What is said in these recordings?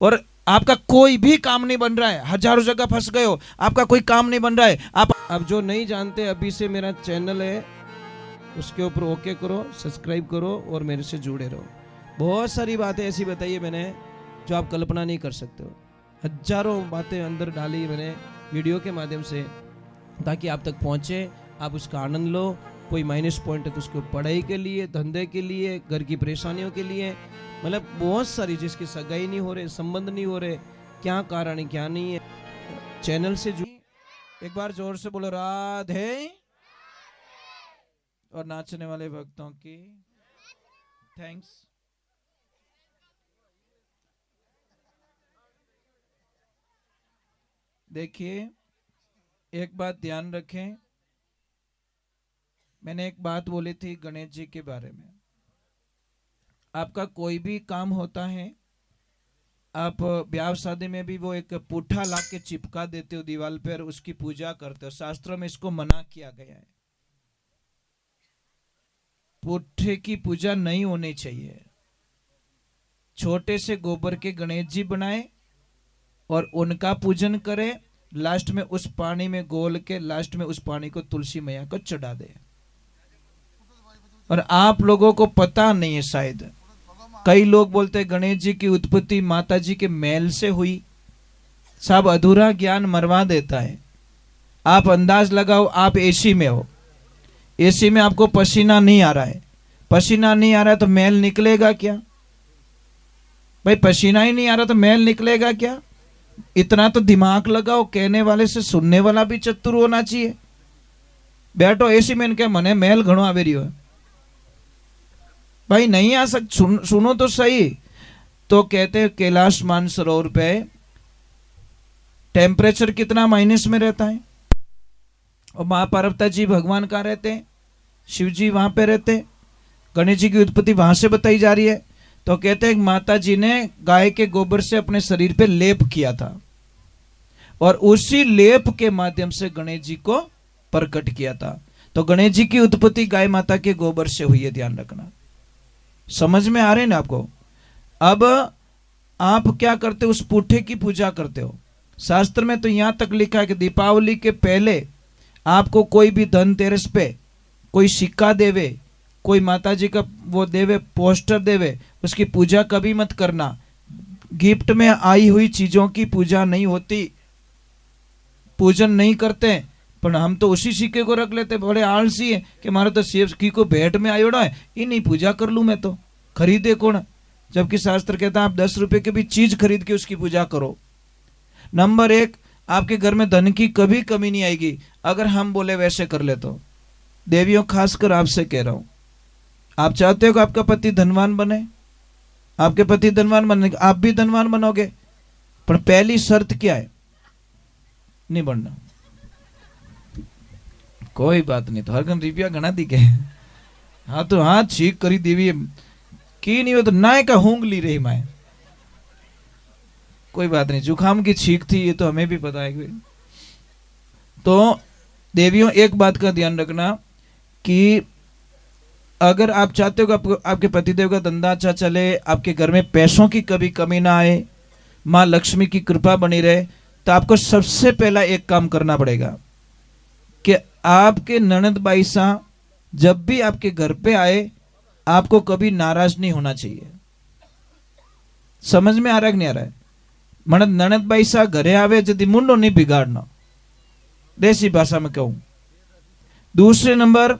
और आपका कोई भी काम नहीं बन रहा है, हजारों जगह फंस गए हो, आपका कोई काम नहीं बन रहा है। आप अब जो नहीं जानते, अभी से मेरा चैनल है, उसके ऊपर ओके करो, सब्सक्राइब करो और मेरे से जुड़े रहो। बहुत सारी बातें ऐसी बताई है मैंने जो आप कल्पना नहीं कर सकते हो। हजारों बातें अंदर डाली मैंने वीडियो के माध्यम से, ताकि आप तक पहुंचे, आप उसका आनंद लो। कोई माइनस पॉइंट है तो उसको पढ़ाई के लिए, धंधे के लिए, घर की परेशानियों के लिए, मतलब बहुत सारी, जिसकी सगाई नहीं हो रहे, संबंध नहीं हो रहे, क्या कारण है क्या नहीं है, चैनल से एक बार जोर से बोलो राधे। और नाचने वाले भक्तों की थैंक्स। देखिए, एक बात ध्यान रखें, मैंने एक बात बोली थी गणेश जी के बारे में। आपका कोई भी काम होता है, आप ब्याह शादी में भी वो एक पुट्ठा ला के चिपका देते हो दीवार पर, उसकी पूजा करते हो। शास्त्रों में इसको मना किया गया है, पुट्ठे की पूजा नहीं होनी चाहिए। छोटे से गोबर के गणेश जी बनाए और उनका पूजन करे, लास्ट में उस पानी में गोल के, लास्ट में उस पानी को तुलसी मैया को चढ़ा दे। और आप लोगों को पता नहीं है शायद, कई लोग बोलते हैं गणेश जी की उत्पत्ति माता जी के मैल से हुई। सब अधूरा ज्ञान मरवा देता है। आप अंदाज लगाओ, आप एसी में हो, एसी में आपको पसीना नहीं आ रहा है, पसीना नहीं आ रहा है तो मैल निकलेगा क्या भाई? पसीना ही नहीं आ रहा तो मैल निकलेगा क्या? इतना तो दिमाग लगाओ, कहने वाले से सुनने वाला भी चतुर होना चाहिए। बैठो एसी में, इनके मने मैल घणो आवे रह्यो है भाई, नहीं आ सक, सुनो तो सही। तो कहते हैं कैलाश मानसरोवर पे टेम्परेचर कितना माइनस में रहता है, और मां पार्वती जी भगवान कहाँ रहते हैं? शिव जी वहां पे रहते हैं। गणेश जी की उत्पत्ति वहां से बताई जा रही है। तो कहते हैं माता जी ने गाय के गोबर से अपने शरीर पे लेप किया था, और उसी लेप के माध्यम से गणेश जी को प्रकट किया था। तो गणेश जी की उत्पत्ति गाय माता के गोबर से हुई है, ध्यान रखना। समझ में आ रहे हैं ना आपको? अब आप क्या करते हो? उस पुट्ठे की पूजा करते हो। शास्त्र में तो यहां तक लिखा है कि दीपावली के पहले आपको कोई भी धनतेरस पे कोई सिक्का देवे, कोई माता जी का वो देवे, पोस्टर देवे, उसकी पूजा कभी मत करना। गिफ्ट में आई हुई चीजों की पूजा नहीं होती, पूजन नहीं करते। पर हम तो उसी सिक्के को रख लेते, बड़े आलसी है कि हमारा तो सेब की को भेंट में आयोड़ा है, ये नहीं पूजा कर लूं मैं तो, खरीदे कौन? जबकि शास्त्र कहता है आप 10 रुपए की भी चीज खरीद के उसकी पूजा करो। नंबर 1, आपके घर में धन की कभी कमी नहीं आएगी अगर हम बोले वैसे कर ले तो। देवियों, खासकर आपसे कह रहा हूं, आप चाहते हो कि आपका पति धनवान बने, आपके पति धनवान बने, आप भी धनवान बनोगे, पर पहली शर्त क्या है? नहीं बनना। कोई बात नहीं, तो हर गन रुपया घना दी के हाँ तो हाँ छीक करी देवी की नहीं हो तो ना का होंग ली रही मैं। कोई बात नहीं, जुखाम की छींक थी, ये तो हमें भी पता है। तो देवियों, एक बात का ध्यान रखना कि अगर आप चाहते हो कि आपके पतिदेव का धंधा अच्छा चले, आपके घर में पैसों की कभी कमी ना आए, माँ लक्ष्मी की कृपा बनी रहे, तो आपको सबसे पहला एक काम करना पड़ेगा कि आपके ननद बाई सा जब भी आपके घर पे आए, आपको कभी नाराज नहीं होना चाहिए। समझ में आ रहा है कि नहीं आ रहा है? मन ननद बाई सा घरे आवे यदि मुंडो नहीं बिगाड़ना, देसी भाषा में कहूं। दूसरे नंबर,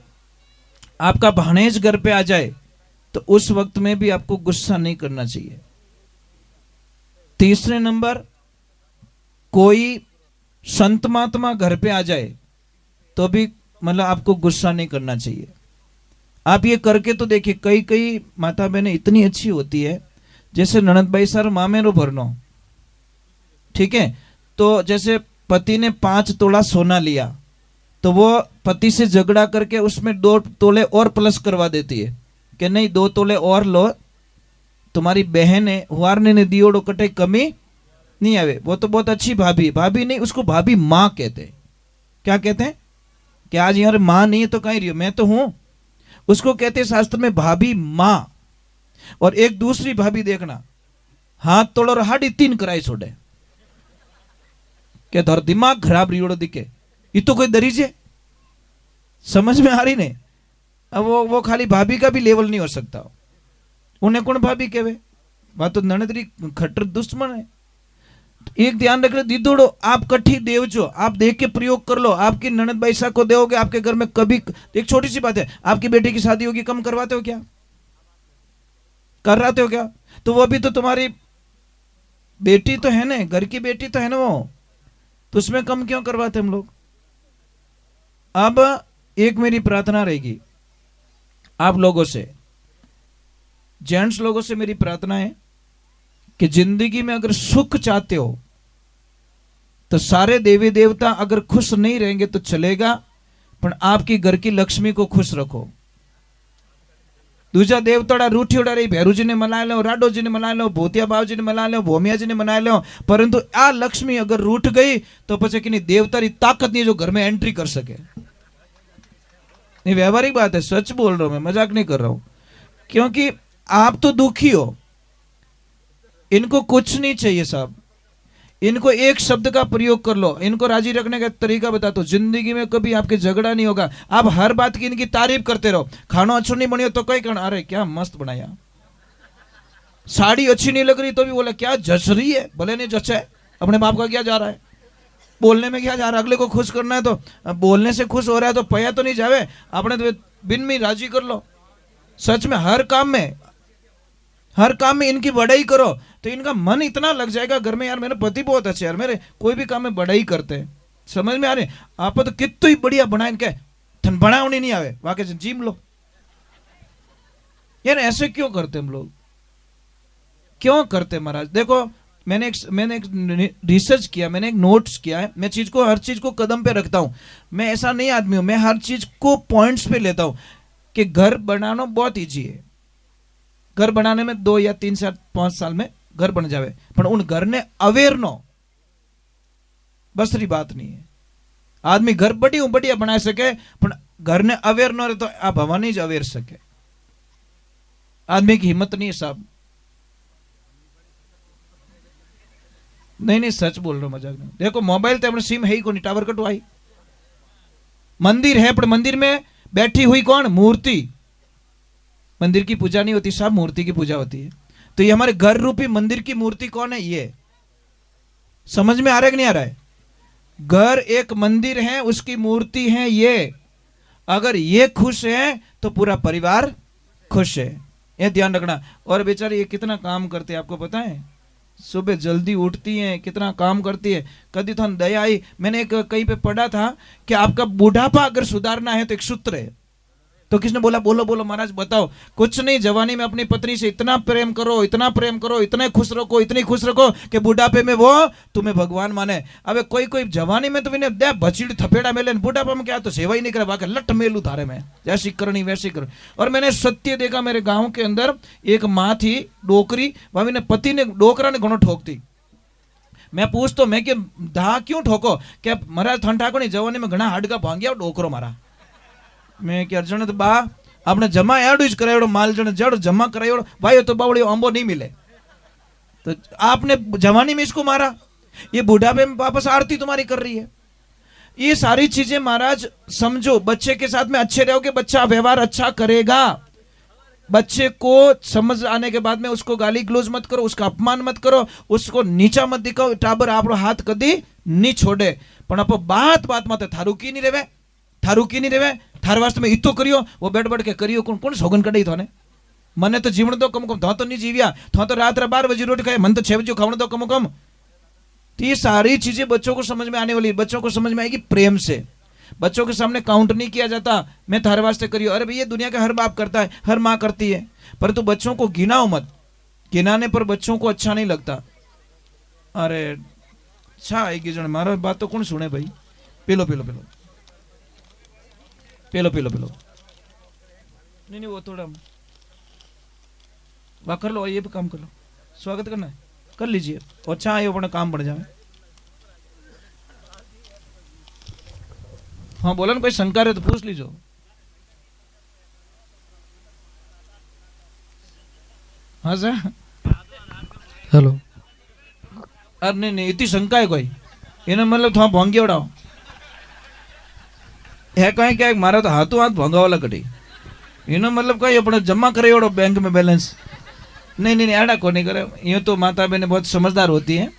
आपका भाणेज घर पे आ जाए तो उस वक्त में भी आपको गुस्सा नहीं करना चाहिए। तीसरे नंबर, कोई संत महात्मा घर पे आ जाए तो भी मतलब आपको गुस्सा नहीं करना चाहिए। आप ये करके तो देखिए, कई कई माता बहनें इतनी अच्छी होती है, जैसे ननद भाई सर मामेरो भरनो, ठीक है, तो जैसे पति ने 5 तोला सोना लिया तो वो पति से झगड़ा करके उसमें 2 तोले और प्लस करवा देती है कि नहीं 2 तोले और लो, तुम्हारी बहन है, हुआरने ने दियोड़ो कटे कमी नहीं आवे। वो तो बहुत अच्छी भाभी, भाभी नहीं, उसको भाभी माँ कहते हैं। क्या कहते हैं? कि आज यार माँ नहीं है तो कहीं रही हो, मैं तो हूं, उसको कहते हैं शास्त्र में भाभी माँ। और एक दूसरी भाभी देखना, हाथ तोड़ो और हाडी 3 कराई छोड़े क्या थारो दिमाग खराब रियोड़ो दिखे ये तो कोई दरीजे समझ में आ रही ने। अब वो खाली भाभी का भी लेवल नहीं हो सकता, उन्हें कौन भाभी कहवे, वह तो ननदरी खट्टर दुश्मन है। एक ध्यान रखना दीदोड़ो, आप कठी देवजो, आप देख के प्रयोग कर लो। आपकी ननद बैसा को दोगे आपके घर में कभी, एक छोटी सी बात है, आपकी बेटी की शादी होगी, कम करवाते हो क्या, कराते हो क्या? तो वो भी तो तुम्हारी बेटी तो है ना, घर की बेटी तो है ना वो, तो उसमें कम क्यों करवाते हम लोग? अब एक मेरी प्रार्थना रहेगी आप लोगों से, जेंट्स लोगों से मेरी प्रार्थना है कि जिंदगी में अगर सुख चाहते हो तो सारे देवी देवता अगर खुश नहीं रहेंगे तो चलेगा, पर आपकी घर की लक्ष्मी को खुश रखो। दूसरा देवताड़ा रूठी उड़ा रही, भैरू जी ने मना लो, राडो जी ने मना लो, भूतिया बाबू जी ने मना लो, भोमिया जी ने मना लो, परंतु आ लक्ष्मी अगर रूठ गई तो પછી कि देवता की ताकत नहीं जो घर में एंट्री कर सके। नहीं, व्यवहारिक बात है, सच बोल रहा हूं मैं, मजाक नहीं कर रहा हूं। क्योंकि आप तो दुखी हो, इनको कुछ नहीं चाहिए साहब, इनको एक शब्द का प्रयोग कर लो, इनको राजी रखने का तरीका बता दो, जिंदगी में कभी आपके झगड़ा नहीं होगा। आप हर बात की इनकी तारीफ करते रहो, खाना अच्छा नहीं बनियो तो कहीं कहना अरे क्या मस्त बनाया, साड़ी अच्छी नहीं लग रही तो भी बोला क्या जच रही है, भले नहीं जचे, अपने बाप का क्या जा रहा है, बोलने में क्या जा रहा है, अगले को खुश करना है तो बोलने से खुश हो रहा है तो पया तो नहीं जावे, अपने तो बिन में राजी कर लो। सच में हर काम में इनकी बड़ाई करो तो इनका मन इतना लग जाएगा घर में, यार मेरे पति बहुत अच्छे, यार मेरे कोई भी काम में बड़ाई करते हैं। समझ में आ रहे, आप तो कितना ही बढ़िया बनाए इनके थन बनावनी नहीं आवे, वाके जीम लो यार। ऐसे क्यों करते हम लोग, क्यों करते महाराज? देखो मैंने एक रिसर्च किया, मैंने एक नोट्स किया है, मैं हर चीज को कदम पे रखता हूं। मैं ऐसा नहीं आदमी हूं, मैं हर चीज को पॉइंट्स पे लेता हूं कि घर बनाना बहुत इजी है, घर बनाने में 2 या 3 साल 5 साल में घर बन जावे, पर उन घर ने अवेर नो बस री बात नहीं है। आदमी घर बढ़िया बना सके पर घर ने अवेर नो रहे तो आप हवा नहीं अवेर सके, आदमी की हिम्मत नहीं है साहब। नहीं सच बोल रहा हूं, मजाक नहीं। देखो मोबाइल तो अपने सिम है ही को नहीं, टावर कटवाई, मंदिर है पर मंदिर में बैठी हुई कौन, मूर्ति। मंदिर की पूजा नहीं होती साहब, मूर्ति की पूजा होती है। तो ये हमारे घर रूपी मंदिर की मूर्ति कौन है, ये समझ में आ रहा है कि नहीं आ रहा है? घर एक मंदिर है, उसकी मूर्ति है ये। अगर ये खुश है तो पूरा परिवार खुश है, ये ध्यान रखना। और बेचारी ये कितना काम करते हैं आपको पता है, सुबह जल्दी उठती हैं, कितना काम करती है। कभी तो दया आई, मैंने एक कहीं पे पढ़ा था कि आपका बुढ़ापा अगर सुधारना है तो एक सूत्र है। तो किसने बोला, बोलो बोलो महाराज बताओ। कुछ नहीं, जवानी में अपनी पत्नी से इतना प्रेम करो, इतना प्रेम करो, इतने खुश रखो, इतनी खुश रखो कि बुढ़ापे में वो तुम्हें भगवान माने। अब कोई जवानी में तो विने दे भचीड़ थपेड़ा मेले, बुढ़ापा में क्या तो सेवा ही नहीं करे, बाकी लट मेलू थारे में, जैसी करनी वैसी करो। और मैंने सत्य देखा, मेरे गाँव के अंदर एक माँ थी डोकरी, भाभी ने पति ने डोकरा ने घणो ठोकती। मैं पूछतो मैं कि धा क्यों ठोको, क्या महाराज थन ठाको नहीं, जवानी में घना हाडका भांग्या डोकरो मारा। मैं क्या अर्जन तो बा आपने जमा एडू ज करायो, माल जण जड़ जमा करायो भाई तो बावड़ी अंबो नहीं मिले, तो आपने जवानी में इसको मारा, ये बुढ़ापे में वापस आरती तुम्हारी कर रही है। ये सारी चीजें महाराज समझो, बच्चे के साथ में अच्छे रहोगे, बच्चा व्यवहार अच्छा करेगा। बच्चे को समझ आने के बाद में उसको गाली गलौज मत करो, उसका अपमान मत करो, उसको नीचा मत दिखाओ। टाबर आपरो हाथ कदी नहीं छोड़े, पण आप बात बात मत थारू की नहीं रेवे, थारू की नहीं रेवे, थार वास्ते में इतो करियो, वो बैठ बैठ के करियो, कौन कौन सोगन कड़ी थाने, मने तो जीवन दो कम कम, तो नहीं जीविया, तो रात 12 बजे रोटी खाए, मन तो 6 बजे खावन दो कम कम। तो ये सारी चीजें बच्चों को समझ में आने वाली, बच्चों को समझ में आएगी प्रेम से। बच्चों के सामने काउंट नहीं किया जाता, मैं थारे वास्ते करियो, अरे भैया दुनिया का हर बाप करता है, हर माँ करती है, परंतु बच्चों को गिनाओ मत, गिनाने पर बच्चों को अच्छा नहीं लगता। अरे अच्छा आएगी जन, मारा बात तो कौन सुने भाई, पेलो पेलो पेलो पेलो पेलो पेलो, नहीं वो थोड़ा वाह कर लो, ये भी काम कर लो, स्वागत करना है कर लीजिए, अच्छा आए अपना काम बढ़ जाए। हाँ बोला ना, कोई शंका है तो पूछ लीजिए। हाँ सर हेलो अरे नहीं इतनी शंका है कोई एनो मतलब थोड़ा भोंग्योड़ाओ है कहीं क्या मारा तो हाथों हाथ भोंगावाला कटी एनो मतलब कहीं अपने जमा करे ओड़ो बैंक में बैलेंस नहीं नहीं आड़ा को नहीं करे। यूँ तो माता बहनें बहुत समझदार होती है,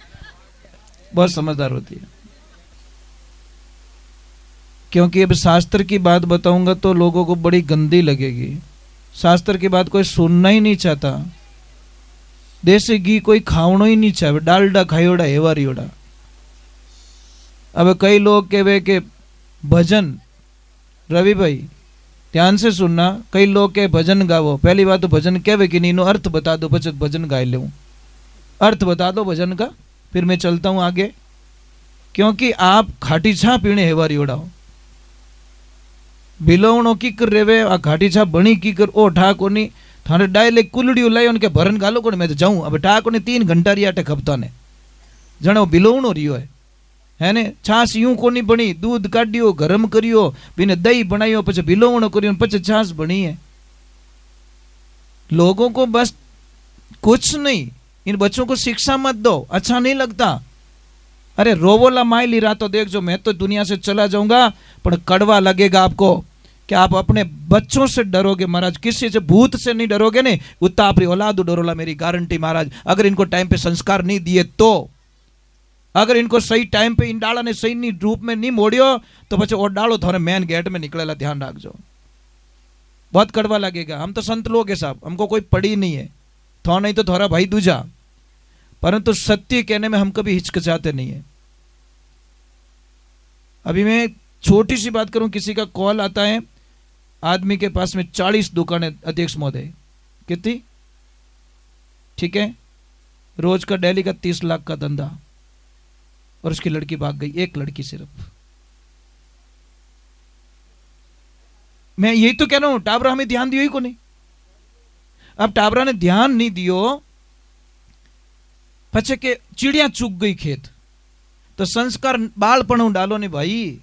बहुत समझदार होती है। क्योंकि अब शास्त्र की बात बताऊंगा तो लोगों को बड़ी गंदी लगेगी। शास्त्र की बात कोई सुनना ही नहीं चाहता। देसी घी कोई खावनो ही नहीं चाहे, डालडा खायोड़ा हेवारीओड़ा। अब कई लोग कहे कि भजन, रवि भाई ध्यान से सुनना, कई लोग के भजन गावो। पहली बात तो भजन कहे कि नहीं अर्थ बता दो, बचत भजन गाय ले, अर्थ बता दो भजन का, फिर मैं चलता हूं आगे। क्योंकि आप खाटी छा पीने हेवारीओड़ा हो, बिलोवणो की कर रेवे आ घाटी छा बनी की कर ओ ठा कोनी थाने डायरेक्ट कुलड़ियो लाई उनके भरन गालो कोने मैं तो जाऊं। अब ठा कोने 3 घंटा रिया टे खपता ने जणो बिलोवणो रियो है ने। छास यूं कोनी बनी, दूध काढियो गरम करियो बिने दही बनायो पछे बिलोवणो करियो पछे छास बनी है। लोगों को बस कुछ नहीं, इन बच्चों को शिक्षा मत दो, अच्छा नहीं लगता। अरे रोवोला माइली रातों देख जो मैं तो दुनिया से चला जाऊंगा, पर कड़वा लगेगा आपको कि आप अपने बच्चों से डरोगे महाराज, किसी से भूत से नहीं डरोगे नहीं, उतना आपरी औलाद डरोला, मेरी गारंटी महाराज। अगर इनको टाइम पे संस्कार नहीं दिए तो, अगर इनको सही टाइम पे इन डाला ने सही नहीं रूप में नहीं मोड़ियो तो पछे और डालो थोड़े मेन गेट में निकलेला, ध्यान रखजो, बहुत कड़वा लगेगा। हम तो संत लोग है साहब, हमको कोई पड़ी नहीं है, थोड़ा नहीं तो थोड़ा भाई दूजा, परंतु सत्य कहने में हम कभी हिचकिचाते नहीं है। अभी मैं छोटी सी बात करूं, किसी का कॉल आता है, आदमी के पास में 40 दुकानें, अध्यक्ष महोदय कितनी, ठीक है, रोज का डेली का 30 लाख का धंधा, और उसकी लड़की भाग गई, एक लड़की सिर्फ। मैं यही तो कह रहा हूं, टाबरा हमें ध्यान दियो ही को नहीं। अब टाबरा ने ध्यान नहीं दियो, पछे के चिड़िया चूक गई खेत, तो संस्कार बालपण डालो ने भाई।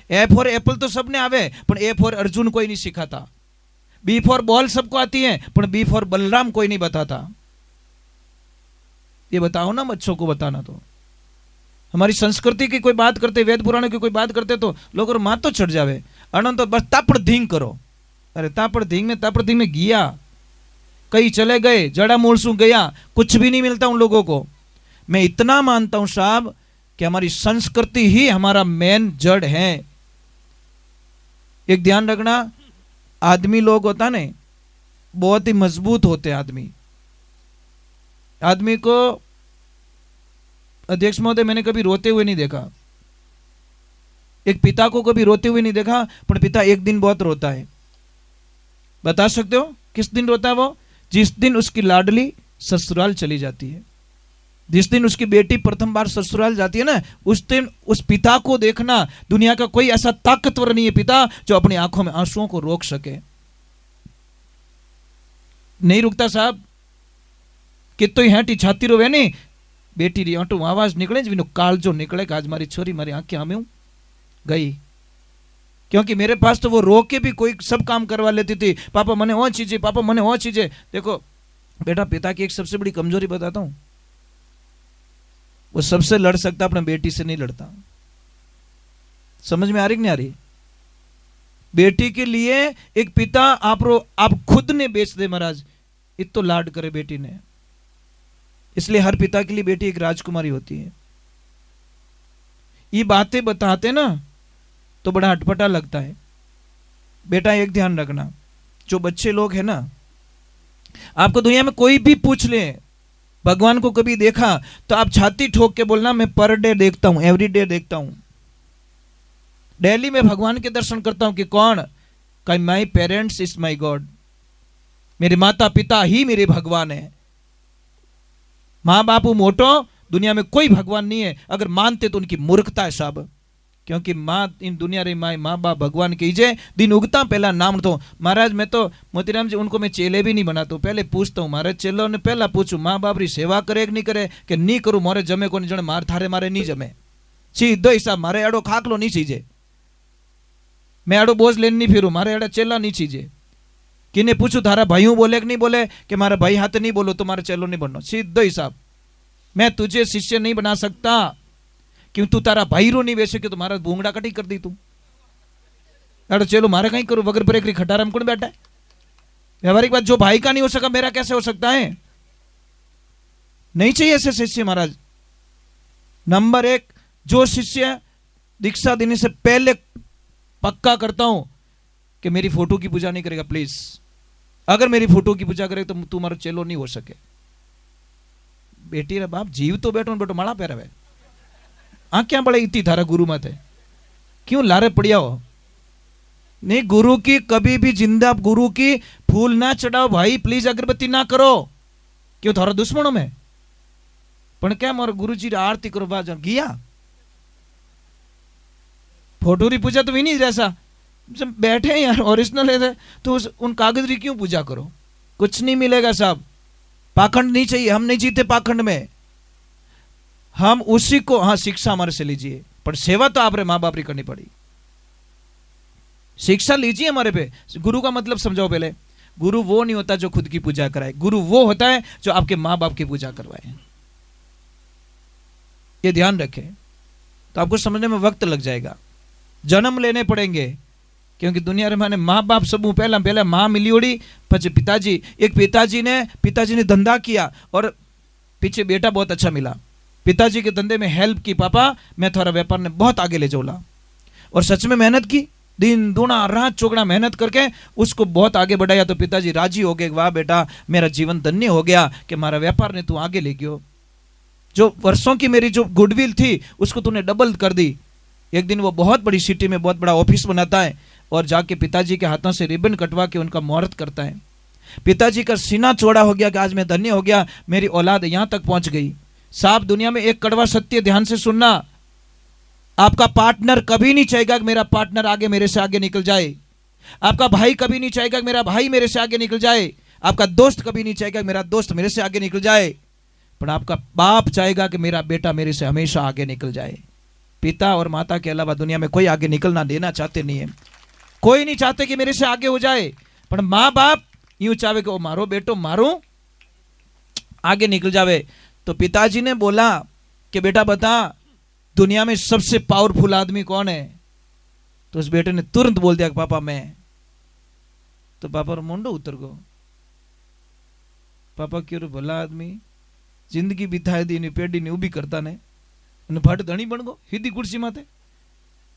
ए फॉर एप्पल तो सबने आवे, पर ए फॉर अर्जुन कोई नहीं सिखाता। बी फॉर बॉल सबको आती है, पर बी फॉर बलराम कोई नहीं बताता। ये बताओ ना बच्चों को, बताना तो। हमारी संस्कृति की कोई बात करते, वेद पुराणों की कोई बात करते तो लोग माँ तो चढ़ जावे, अनंत तो बस तापड़ धींग करो। अरे तापड़ धींग में गया, कई चले गए, जड़ा मूल सू गया, कुछ भी नहीं मिलता उन लोगों को। मैं इतना मानता हूं साहब कि हमारी संस्कृति ही हमारा मेन जड़ है। एक ध्यान रखना, आदमी लोग होता ने बहुत ही मजबूत होते। आदमी को, अध्यक्ष महोदय, मैंने कभी रोते हुए नहीं देखा। एक पिता को कभी रोते हुए नहीं देखा, पर पिता एक दिन बहुत रोता है। बता सकते हो किस दिन रोता है वो? जिस दिन उसकी लाडली ससुराल चली जाती है, जिस दिन उसकी बेटी प्रथम बार ससुराल जाती है ना, उस दिन उस पिता को देखना। दुनिया का कोई ऐसा ताकतवर नहीं है पिता जो अपनी आंखों में आंसुओं को रोक सके। नहीं रुकता साहब, कितो हेटी छाती रोवे नहीं, बेटी री आंटू आवाज निकले जी काल जो निकले कि आज मारी छोरी मारी आंखें आमे गई। क्योंकि मेरे पास तो वो रो के भी कोई सब काम करवा लेती थी, पापा मने वो चीजें, पापा मने वो चीजें। देखो बेटा, पिता की एक सबसे बड़ी कमजोरी बताता हूं, वो सबसे लड़ सकता, अपने बेटी से नहीं लड़ता। समझ में आ रही कि नहीं आ रही? बेटी के लिए एक पिता आप खुद ने बेच दे महाराज, इतो लाड करे बेटी ने। इसलिए हर पिता के लिए बेटी एक राजकुमारी होती है। ये बातें बताते ना तो बड़ा अटपटा लगता है। बेटा एक ध्यान रखना, जो बच्चे लोग हैं ना, आपको दुनिया में कोई भी पूछ ले भगवान को कभी देखा तो आप छाती ठोक के बोलना मैं पर डे देखता हूं, एवरी डे देखता हूं, डेली में भगवान के दर्शन करता हूं। कि कौन? कहीं my parents is my God, मेरे माता पिता ही मेरे भगवान है। माँ बापू मोटो, दुनिया में कोई भगवान नहीं है। अगर मानते तो उनकी मूर्खता है साहब, क्योंकि माँ इन दुनिया रे माँ बाप भगवान कीजिए। दिन उगता पहला नाम तो महाराज, मैं तो मोतीराम जी उनको मैं चेले भी नहीं बनाता हूँ, पहले पूछता हूँ महाराज चेलों ने, पहला पूछूं माँ बाप री सेवा करे कि नहीं करे, कि नहीं करूँ मोरे जमे को नहीं जने, मार थारे मारे नहीं जमे, सीधो हिसाब, मारे अड़ो खाकलो नहीं चीजे, मैं अड़ो बोझ लेने नहीं फिरू, मारे अड़ा चेला नहीं चीजे। किने पूछू थारा भाईओ बोले कि नहीं बोले, कि मारा भाई हाथ नहीं बोलो तो मारे चेलो नहीं बनना, सीधो हिसाब। मैं तुझे शिष्य नहीं बना सकता, क्यों तू तारा भाई रो नहीं वैसे कि तुम्हारा भूंगड़ा कटी कर दी तू। अरे चलो मारे कहीं करो वगर पर एक खटारा में कौन बैठा है। व्यवहारिक बात, जो भाई का नहीं हो सका मेरा कैसे हो सकता है। नहीं चाहिए ऐसे शिष्य महाराज। नंबर 1, जो शिष्य दीक्षा देने से पहले पक्का करता हूं कि मेरी फोटो की पूजा नहीं करेगा, प्लीज अगर मेरी फोटो की पूजा करे तो तुम्हारा चेलो नहीं हो सके। बेटी रे बाप जीव तो बैठो बेटो माड़ा पैरवे आ क्या बड़े इतनी धारा गुरु मत है, क्यों लारे पड़िया हो। नहीं, गुरु की कभी भी जिंदा गुरु की फूल ना चढ़ाओ भाई, प्लीज अगरबत्ती ना करो, क्यों थारा दुश्मनों में। पण क्या मोर गुरु जी आरती करो बाज गया, फोटो री पूजा तो भी नहीं जैसा जब बैठे यार ओरिजिनल है तो उन कागज की क्यों पूजा करो, कुछ नहीं मिलेगा साहब। पाखंड नहीं चाहिए, हम नहीं जीते पाखंड में, हम उसी को, हाँ शिक्षा हमारे से लीजिए पर सेवा तो आप रे माँ बाप री करनी पड़ी। शिक्षा लीजिए हमारे पे। गुरु का मतलब समझाओ पहले। गुरु वो नहीं होता जो खुद की पूजा कराए, गुरु वो होता है जो आपके माँ बाप की पूजा करवाए। ये ध्यान रखें, तो आपको समझने में वक्त लग जाएगा, जन्म लेने पड़ेंगे, क्योंकि दुनिया रे माने माँ बाप सबू पहला माँ मिली ओड़ी पचे पिताजी। एक पिताजी ने धंधा किया और पीछे बेटा बहुत अच्छा मिला, पिताजी के धंधे में हेल्प की, पापा मैं थोड़ा व्यापार ने बहुत आगे ले जाऊला, और सच में मेहनत की, दिन दूना रात चौगुना मेहनत करके उसको बहुत आगे बढ़ाया। तो पिताजी राजी हो गए, वाह बेटा मेरा जीवन धन्य हो गया कि हमारा व्यापार ने तू आगे ले गयो, जो वर्षों की मेरी जो गुडविल थी उसको तूने डबल कर दी। एक दिन वो बहुत बड़ी सिटी में बहुत बड़ा ऑफिस बनाता है और जाके पिताजी के हाथों से रिबन कटवा के उनका मुहूर्त करता है। पिताजी का सीना चौड़ा हो गया कि आज मैं धन्य हो गया, मेरी औलाद यहां तक पहुंच गई। साहब दुनिया में एक कड़वा सत्य ध्यान से सुनना, आपका पार्टनर कभी नहीं चाहेगा कि मेरा पार्टनर आगे मेरे से आगे निकल जाए, आपका भाई कभी नहीं चाहेगा कि मेरा भाई मेरे से आगे निकल जाए, आपका दोस्त कभी नहीं चाहेगा कि मेरा दोस्त मेरे से आगे निकल जाए, पर आपका बाप चाहेगा कि मेरा बेटा मेरे से हमेशा आगे निकल जाए। पिता और माता के अलावा दुनिया में कोई आगे निकलना देना चाहते नहीं है, कोई नहीं चाहते कि मेरे से आगे हो जाए, पर माँ बाप यूं चाहे कि वो मारो बेटो मारो आगे निकल जावे। तो पिताजी ने बोला कि बेटा बता दुनिया में सबसे पावरफुल आदमी कौन है। तो उस बेटे ने तुरंत बोल दिया कि पापा मैं। तो पापा रो मुंडो उतर गो, पापा क्यों भला आदमी जिंदगी बिताए दी पेढ़ी ने उभी करता ने भट धणी बन गो सीधी कुर्सी माथे।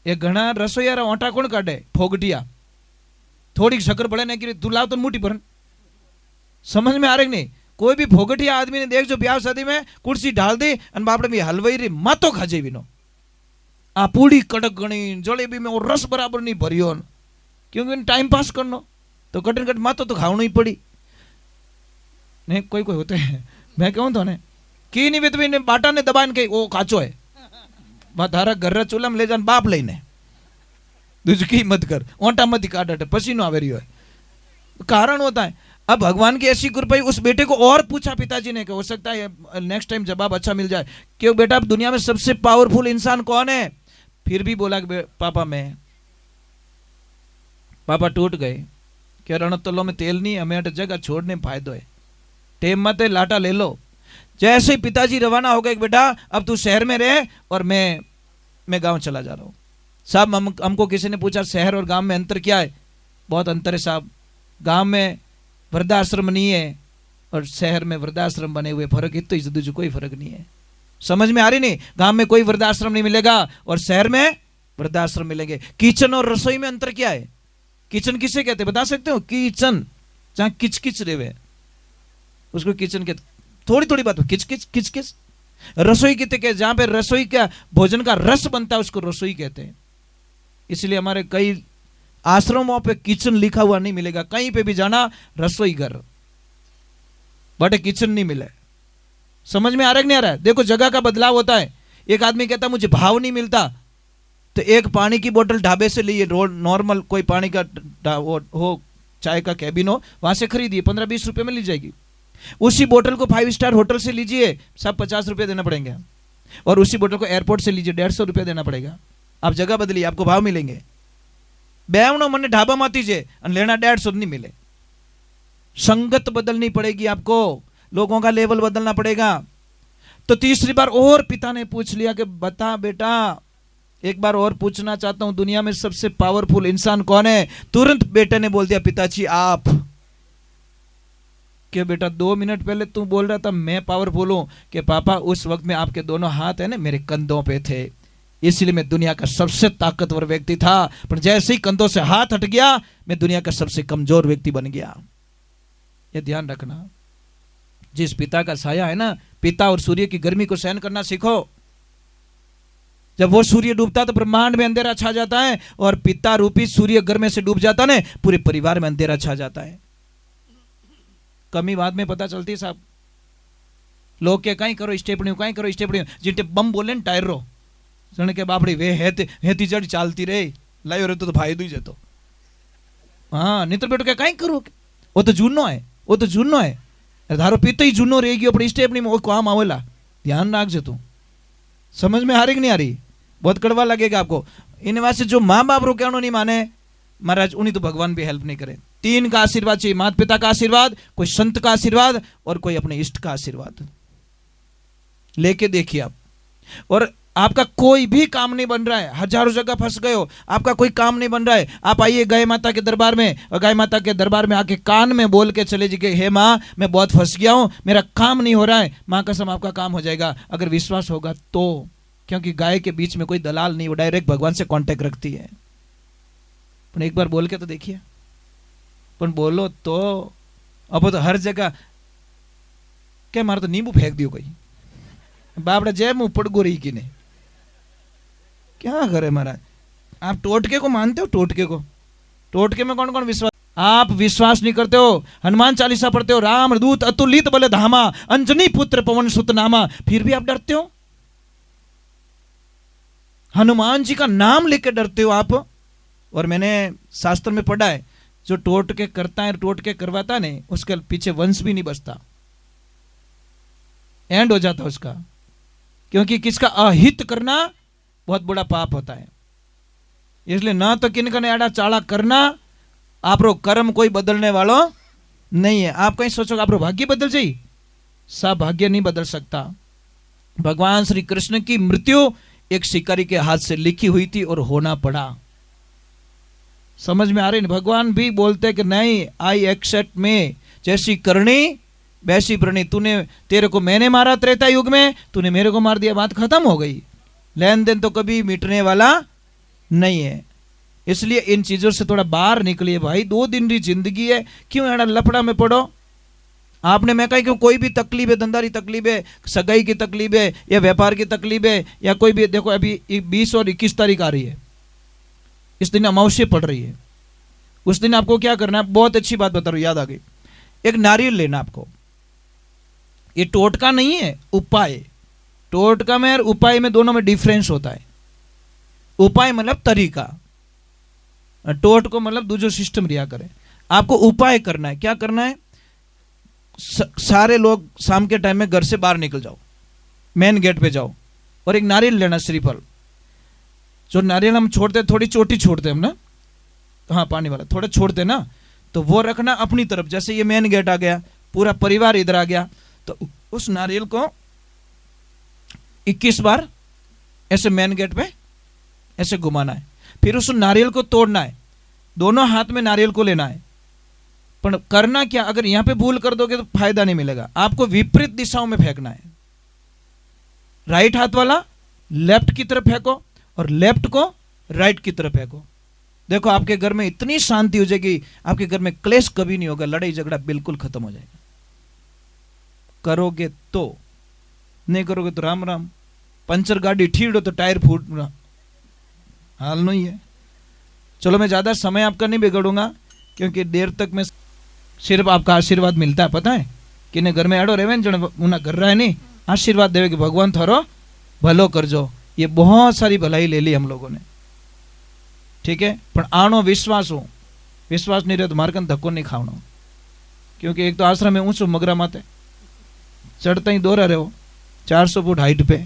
ये घना रसोईयारा ओटा कोण काढे, फोगटिया थोड़ी शक्कर पड़े ने कि तू लाव तो मुठी पर। समझ में आ रही नहीं, कोई भी फोगटिया आदमी ने देख जो ब्याह शादी में कुर्सी डाल दी और बापड़े में हलवाई री मातो खाजे विनो आ पूड़ी कड़क गणी जलेबी में और रस बराबर नहीं भरियो, क्योंकि टाइम पास करनो तो कटन कट मातो तो खावनो ही पड़ी। नहीं कोई कोई होते हैं, मैं कहूँ तो ने की नहीं विधवी ने बाटा ने दबान के वो काचो है धारा घर चूल्हा में ले जान बाप लेने दूसरी की मत कर ओंटा मत काट पसीनो आवे रही है, कारण होता है। अब भगवान की ऐसी कृपा, उस बेटे को और पूछा पिताजी ने कि हो सकता है नेक्स्ट टाइम जवाब अच्छा मिल जाए, क्यों बेटा अब दुनिया में सबसे पावरफुल इंसान कौन है। फिर भी बोला कि पापा मैं। पापा टूट गए कि रणतलो में तेल नहीं, हमें जगह छोड़ने में फायदो है, टेम मत लाटा ले लो। जैसे ही पिताजी रवाना हो गए बेटा अब तू शहर में रहे और मैं गांव चला जा रहा हूं। साहब हमको किसी ने पूछा शहर और गांव में अंतर क्या है। बहुत अंतर है साहब, गांव में वृद्धाश्रम नहीं है और शहर में वृद्धाश्रम बने हुए, फर्क इतना ही दूसरा कोई फर्क नहीं है। समझ में आ रही नहीं, गांव में कोई वृद्धाश्रम नहीं मिलेगा और शहर में वृद्धाश्रम मिलेंगे। किचन और रसोई में अंतर क्या है। किचन किसे कहते बता सकते हो, किचन जहां किचकिच रेवे उसको किचन कहते, थोड़ी थोड़ी बात किचकिच किचकिच। रसोई कितने कहते जहां पे रसोई का भोजन का रस बनता है उसको रसोई कहते हैं। इसलिए हमारे कई आश्रमों पे किचन लिखा हुआ नहीं मिलेगा, कहीं पे भी जाना रसोई घर बट किचन नहीं मिले। समझ में आ रहा है नहीं आ रहा है। देखो जगह का बदलाव होता है। एक आदमी कहता मुझे भाव नहीं मिलता तो एक पानी की बोतल ढाबे से लिए, नॉर्मल कोई पानी का हो चाय का कैबिन हो वहां से खरीदिए, 15-20 रुपए में ली जाएगी। उसी बोतल को 5 स्टार होटल से लीजिए, सब 50 रुपए देना पड़ेंगे, और उसी बोतल को एयरपोर्ट से लीजिए 150 रुपए देना पड़ेगा। आप जगह बदलिए आपको भाव मिलेंगे। बेवनो मने ढाबा माती जे लेना 150 नहीं मिले। संगत बदलनी पड़ेगी आपको, लोगों का लेवल बदलना पड़ेगा। तो तीसरी बार और पिता ने पूछ लिया कि बता बेटा, एक बार और पूछना चाहता हूं, दुनिया में सबसे पावरफुल इंसान कौन है? तुरंत बेटे ने बोल दिया, पिताजी आप। कि बेटा 2 मिनट पहले तू बोल रहा था मैं पावरफुल हूं। कि पापा उस वक्त में आपके दोनों हाथ है ना मेरे कंधों पे थे, इसलिए मैं दुनिया का सबसे ताकतवर व्यक्ति था, पर जैसे ही कंधों से हाथ हट गया मैं दुनिया का सबसे कमजोर व्यक्ति बन गया। ये ध्यान रखना, जिस पिता का साया है ना, पिता और सूर्य की गर्मी को सहन करना सीखो। जब वो सूर्य डूबता तो ब्रह्मांड में अंधेरा छा जाता है, और पिता रूपी सूर्य गर्मी से डूब जाता है, पूरे परिवार में अंधेरा छा जाता है। कमी बाद में पता चलती है साहब। लोग के कहीं करो स्टेपणी, कहीं करो स्टेपणी, जिनटे बम बोले टायर रो जण के बापड़ी वे हेती जड़ चालती रे लायो रे तो फायदो ही जतो। हाँ नहीं तो बेटो क्या कहीं करो, वो तो जूनो है, वो तो जूनो है, धारो पीते ही जूनो रह गयो अपनी स्टेपनी में वो काम आवेला। ध्यान रखजे तू। समझ में आ रही कि नहीं आ रही? बहुत कड़वा लगेगा आपको। इन वास्ते जो माँ बाप रो कहनो नहीं माने महाराज, उन्हीं तो भगवान भी हेल्प नहीं करे। 3 का आशीर्वाद चाहिए, माता पिता का आशीर्वाद, कोई संत का आशीर्वाद, और कोई अपने इष्ट का आशीर्वाद लेके देखिए आप। और आपका कोई भी काम नहीं बन रहा है, हजारों जगह फंस गए हो, आपका कोई काम नहीं बन रहा है, आप आइए गाय माता के दरबार में, और गाय माता के दरबार में आके कान में बोल के चले जी, हे माँ मैं बहुत फंस गया हूं, मेरा काम नहीं हो रहा है। माँ कसम आपका काम हो जाएगा, अगर विश्वास होगा तो। क्योंकि गाय के बीच में कोई दलाल नहीं, वो डायरेक्ट भगवान से कांटेक्ट रखती है। पर एक बार बोल के तो देखिए, पर बोलो तो। अब तो हर जगह क्या मारो तो नींबू फेंक दियो कोई, बापड़ा जय मुंह पड़गो रही कि नहीं, क्या करे महाराज। आप टोटके को मानते हो? टोटके को, टोटके में कौन कौन विश्वास? आप विश्वास नहीं करते हो। हनुमान चालीसा पढ़ते हो, राम दूत अतुलित बल धामा, अंजनी पुत्र पवन सुत नामा, फिर भी आप डरते हो। हनुमान जी का नाम लेकर डरते हो आप। और मैंने शास्त्र में पढ़ा है, जो टोटके करता है, टोटके करवाता नहीं, उसके पीछे वंश भी नहीं बचता, एंड हो जाता उसका। क्योंकि किसका अहित करना बहुत बड़ा पाप होता है। इसलिए ना तो किन का एड़ा चाड़ा करना, आप रो कर्म कोई बदलने वालों नहीं है। आप कहीं सोचो आप रो भाग्य बदल जाए, सब भाग्य नहीं बदल सकता। भगवान श्री कृष्ण की मृत्यु एक शिकारी के हाथ से लिखी हुई थी और होना पड़ा। समझ में आ रही? भगवान भी बोलते कि नहीं, आई एक्सेप्ट में, जैसी करनी वैसी प्रणी। तूने, तेरे को मैंने मारा त्रेता युग में, तूने मेरे को मार दिया, बात खत्म हो गई। लेन देन तो कभी मिटने वाला नहीं है। इसलिए इन चीजों से थोड़ा बाहर निकलिए भाई। 2 दिन की जिंदगी है, क्यों एड़ा लफड़ा में पड़ो? आपने मैं कहा क्यों, कोई भी तकलीफ है, धंधारी तकलीफ है, सगाई की तकलीफ है, या व्यापार की तकलीफ है, या कोई भी, देखो अभी 20 और 21 तारीख आ रही है, इस दिन अमावस्या पड़ रही है। उस दिन आपको क्या करना है, बहुत अच्छी बात बता रहा हूं, याद आ गई। एक नारियल लेना आपको। ये टोटका नहीं है, उपाय। टोटका में और उपाय में दोनों में डिफरेंस होता है। उपाय मतलब तरीका, टोटको मतलब दूसरा सिस्टम रिया करे। आपको उपाय करना है। क्या करना है? सारे लोग शाम के टाइम में घर से बाहर निकल जाओ, मेन गेट पे जाओ, और एक नारियल लेना, श्रीफल। जो नारियल हम छोड़ते, थोड़ी चोटी छोड़ते हम ना, हाँ पानी वाला थोड़ा छोड़ते ना, तो वो रखना अपनी तरफ। जैसे ये मेन गेट आ गया, पूरा परिवार इधर आ गया, तो उस नारियल को 21 बार ऐसे मेन गेट पे ऐसे घुमाना है। फिर उस नारियल को तोड़ना है, दोनों हाथ में नारियल को लेना है। पर करना क्या, अगर यहां पे भूल कर दोगे तो फायदा नहीं मिलेगा। आपको विपरीत दिशाओं में फेंकना है। राइट हाथ वाला लेफ्ट की तरफ फेंको, और लेफ्ट को राइट की तरफ फेंको। देखो आपके घर में इतनी शांति हो जाएगी, आपके घर में क्लेश कभी नहीं होगा, लड़ाई झगड़ा बिल्कुल खत्म हो जाएगा। करोगे तो, नहीं करोगे तो राम राम। पंचर गाड़ी ठीड़ो तो टायर फूटना हाल नहीं है। चलो मैं ज्यादा समय आपका नहीं बिगड़ूंगा, क्योंकि देर तक में सिर्फ आपका आशीर्वाद मिलता है। पता है कि ने घर में एडो रेवे जन उन्हें घर रहा है नहीं, आशीर्वाद देवे कि भगवान थारो भलो करजो। ये बहुत सारी भलाई ले ली हम लोगों ने, ठीक है। पर आणो विश्वास हो, विश्वास नहीं रहे तो मारकन धक्को नहीं खावनो। क्योंकि एक तो आश्रम में ऊंचो मगरा माते चढ़ता ही दोहरा रहे हो 400 फुट हाइट पे।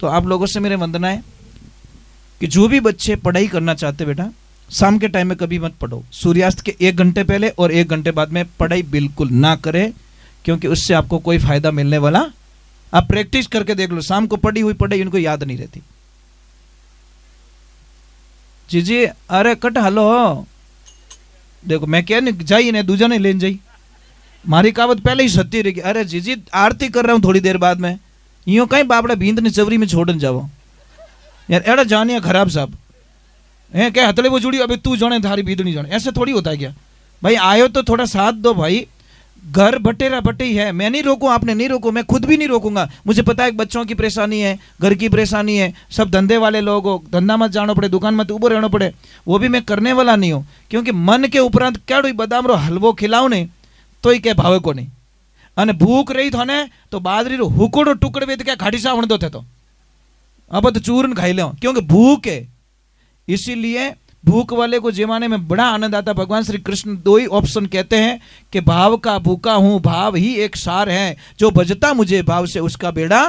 तो आप लोगों से मेरे वंदना है कि जो भी बच्चे पढ़ाई करना चाहते, बेटा शाम के टाइम में कभी मत पढ़ो। सूर्यास्त के 1 घंटे पहले और 1 घंटे बाद में पढ़ाई बिल्कुल ना करें, क्योंकि उससे आपको कोई फायदा मिलने वाला। आप प्रैक्टिस करके देख लो, शाम को पढ़ी हुई पढ़ाई इनको याद नहीं रहती। जीजी अरे कट हलो देखो मैं क्या नहीं जाइए ने दूजा नहीं लेन जाई, मारी कहावत पहले ही सत्य रहेगी। अरे जीजी आरती कर रहा हूँ थोड़ी देर बाद में, यूं कहीं बापड़ा भींद ने चवरी में छोड़न जाओ यार, एड़ा जानिया खराब साहब है क्या हथले वो जुड़ी, अबे तू जाने थारी भीद नहीं जाने, ऐसे थोड़ी होता है क्या भाई। आयो तो थोड़ा साथ दो भाई, घर बटेरा बटे ही है। मैं नहीं रोकूं, आपने नहीं रोको, मैं खुद भी नहीं रोकूंगा। मुझे पता है बच्चों की परेशानी है, घर की परेशानी है, सब धंधे वाले लोग हो, धंधा मत जाना पड़े, दुकान मत उबो रहना पड़े, वो भी मैं करने वाला नहीं हूँ। क्योंकि मन के उपरांत क्या बादाम रो हलवो खिलाओ ने तो ही क्या भावे को नहीं, अने भूख रही थो ने तो बाजरी रो हुकोड़ो टुकड़े में क्या घाटी सा वणदो थे तो अब तो चूरन खाई लो, क्योंकि भूख है। इसीलिए भूख वाले को जमाने में बड़ा आनंद आता। भगवान श्री कृष्ण दो ही ऑप्शन कहते हैं कि भाव का भूखा हूं, भाव ही एक सार है, जो भजता मुझे भाव से उसका बेड़ा